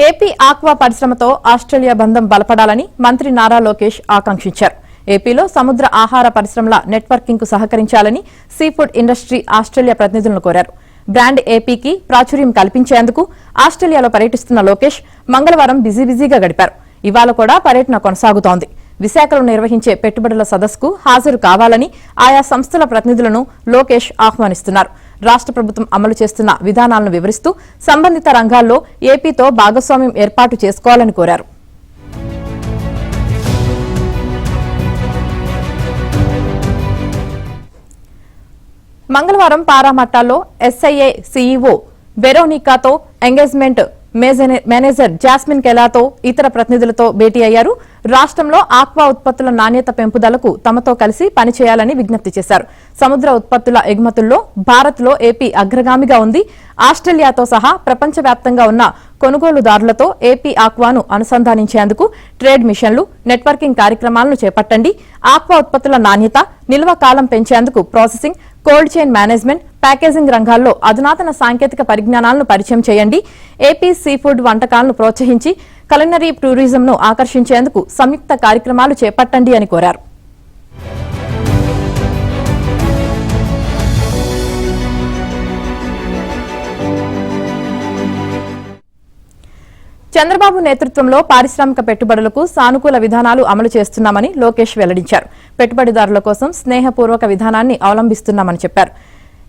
AP aqua పరిశ్రమతో Australia బంధం బలపడాలని మంత్రి నారా లోకేష్ ఆకాంక్షించారు. ఏపీలో సముద్ర ఆహార పరిశ్రమల నెట్వర్కింగ్ కు సహకరించాలని సీఫుడ్ ఇండస్ట్రీ ఆస్ట్రేలియా ప్రతినిధులను కోరారు. బ్రాండ్ ఏపీకి ప్రాచుర్యం కల్పించేందుకు ఆస్ట్రేలియాలో పర్యటిస్తున్న లోకేష్ మంగళవారం బిజీగా గడిపారు. ఇవాళ కూడా పర్యటన కొనసాగుతోంది. విశాఖలో నిర్వహించే పెట్టుబడుల సదస్సుకు హాజరు కావాలని ఆయా సంస్థల ప్రతినిధులను లోకేష్ ఆహ్వానిస్తున్నారు. రాష్ట్ర ప్రభుత్వం అమలు చేస్తున్న విధానాలను వివరిస్తూ సంబంధిత రంగాల్లో ఏపీతో భాగస్వామ్యం ఏర్పాటు చేసుకోవాలని కోరారు. మంగళవారం పారామట్టాలో ఎస్ఐఏ సీఈఓ వెరోనికాతో ఎంగేజ్మెంట్ మేనేజర్ జాస్మిన్ కెలాతో ఇతర ప్రతినిధులతో భేటీ అయ్యారు. రాష్ట్రంలో ఆక్వా ఉత్పత్తుల నాణ్యత పెంపుదలకు తమతో కలిసి పనిచేయాలని విజ్ఞప్తి చేశారు. సముద్ర ఉత్పత్తుల ఎగుమతుల్లో భారత్లో ఏపీ అగ్రగామిగా ఉంది. ఆస్ట్రేలియాతో సహా ప్రపంచవ్యాప్తంగా ఉన్న కొనుగోలుదారులతో ఏపీ ఆక్వాను అనుసంధానించేందుకు ట్రేడ్ మిషన్లు, నెట్వర్కింగ్ కార్యక్రమాలను చేపట్టండి. ఆక్వా ఉత్పత్తుల నాణ్యత, నిల్వ కాలం పెంచేందుకు processing, cold chain management, packaging రంగాల్లో అధునాతన సాంకేతిక పరిజ్ఞానాలను పరిచయం చేయండి. ఏపీ సీఫుడ్ వంటకాలను ప్రోత్సహించి కలినరీ టూరిజంను ఆకర్షించేందుకు సంయుక్త కార్యక్రమాలు చేపట్టండి అని కోరారు. చంద్రబాబు నేతృత్వంలో పారిశ్రామిక పెట్టుబడులకు సానుకూల విధానాలు అమలు చేస్తున్నామని లోకేష్ వెల్లడించారు. పెట్టుబడిదారుల కోసం స్నేహపూర్వక విధానాన్ని అవలంబిస్తున్నామని చెప్పారు.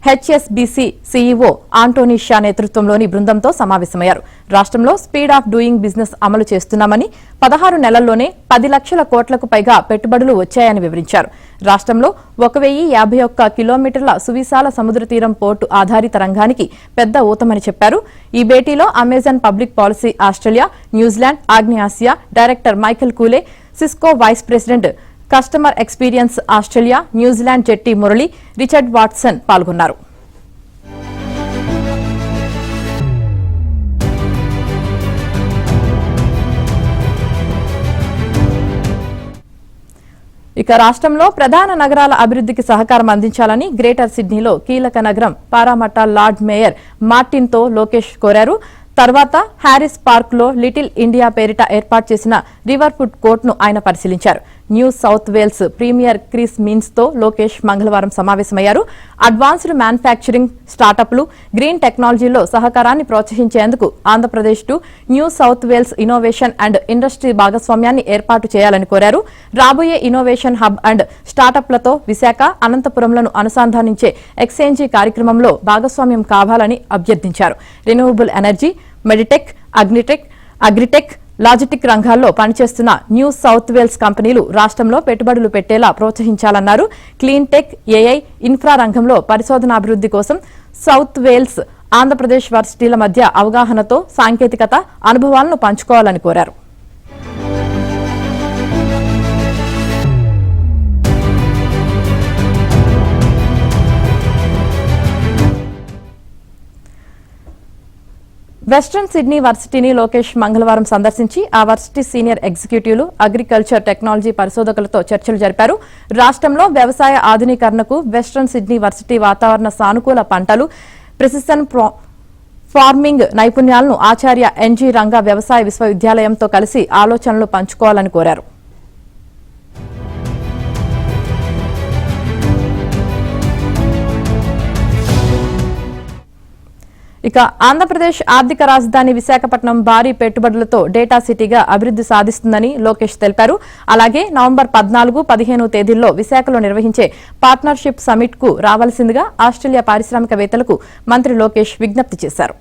హెచ్ఎస్బీసీ సీఈఓ ఆంటోనీ షా నేతృత్వంలోని బృందంతో సమావేశమయ్యారు. రాష్ట్రంలో స్పీడ్ ఆఫ్ డూయింగ్ బిజినెస్ అమలు చేస్తున్నామని, 16 నెలల్లోనే 10 లక్షల కోట్లకు పైగా పెట్టుబడులు వచ్చాయని వివరించారు. రాష్ట్రంలో 1051 కిలోమీటర్ల సువిశాల సముద్ర తీరం పోర్టు ఆధారిత రంగానికి పెద్ద ఊతమని చెప్పారు. ఈ భేటీలో Amazon public policy Australia, New Zealand, ఆగ్నేయాసియా director Michael కూలే, Cisco vice president customer experience Australia, New Zealand జెట్టి మురళి, రిచర్డ్ వాట్సన్ పాల్గొన్నారు. ఇక రాష్ట్రంలో ప్రధాన నగరాల అభివృద్ధికి సహకారం అందించాలని గ్రేటర్ సిడ్నీలో కీలక నగరం పారామట్టా లార్డ్ మేయర్ మార్టిన్తో లోకేష్ కోరారు. తర్వాత హ్యారిస్ పార్క్ లో లిటిల్ ఇండియా పేరిట ఏర్పాటు చేసిన రివర్ ఫుడ్ కోర్ట్ ను ఆయన పరిశీలించారు. New South Wales premier Chris Minns తో లోకేష్ మంగళవారం సమావేశమయ్యారు. అడ్వాన్స్డ్ మ్యానుఫ్యాక్చరింగ్, స్టార్టప్లు, గ్రీన్ టెక్నాలజీలో సహకారాన్ని ప్రోత్సహించేందుకు Andhra Pradesh to New South Wales innovation and industry భాగస్వామ్యాన్ని ఏర్పాటు చేయాలని కోరారు. రాబోయే ఇన్నోవేషన్ హబ్ అండ్ స్టార్టప్లతో విశాఖ, అనంతపురంలను అనుసంధానించే ఎక్స్చేంజీ కార్యక్రమంలో భాగస్వామ్యం కావాలని అభ్యర్థించారు. Renewable energy, medtech, agritech, logistic రంగాల్లో పనిచేస్తున్న న్యూ సౌత్ వేల్స్ కంపెనీలు రాష్ట్రంలో పెట్టుబడులు పెట్టేలా ప్రోత్సహించాలన్నారు. క్లీన్ టెక్, ఏఐ, ఇన్ఫ్రా రంగంలో పరిశోధనాభివృద్ధి కోసం సౌత్ వేల్స్, ఆంధ్రప్రదేశ్ వర్సిటీల మధ్య అవగాహనతో సాంకేతికత, అనుభవాలను పంచుకోవాలని కోరారు. వెస్ట్రన్ సిడ్నీ వర్సిటీని లోకేష్ మంగళవారం సందర్శించి ఆ వర్సిటీ సీనియర్ ఎగ్జిక్యూటివ్లు, అగ్రికల్చర్ టెక్నాలజీ పరిశోధకులతో చర్చలు జరిపారు. రాష్ట్రంలో వ్యవసాయ ఆధునీకరణకు వెస్ట్రన్ సిడ్నీ వర్సిటీ వాతావరణ సానుకూల పంటలు, ప్రెసిషన్ ఫార్మింగ్ నైపుణ్యాలను ఆచార్య ఎన్జీ రంగా వ్యవసాయ విశ్వవిద్యాలయంతో కలిసి ఆలోచనలు పంచుకోవాలని కోరారు. ఇక ఆంధ్రప్రదేశ్ ఆర్థిక రాజధాని విశాఖపట్నం భారీ పెట్టుబడులతో డేటా సిటీగా అభివృద్ధి సాధిస్తుందని లోకేష్ తెలిపారు. అలాగే నవంబర్ 14, 15 తేదీల్లో విశాఖలో నిర్వహించే పార్ట్నర్షిప్ సమిట్ కు రావాల్సిందిగా ఆస్ట్రేలియా పారిశ్రామికవేత్తలకు మంత్రి లోకేష్ విజ్ఞప్తి చేశారు.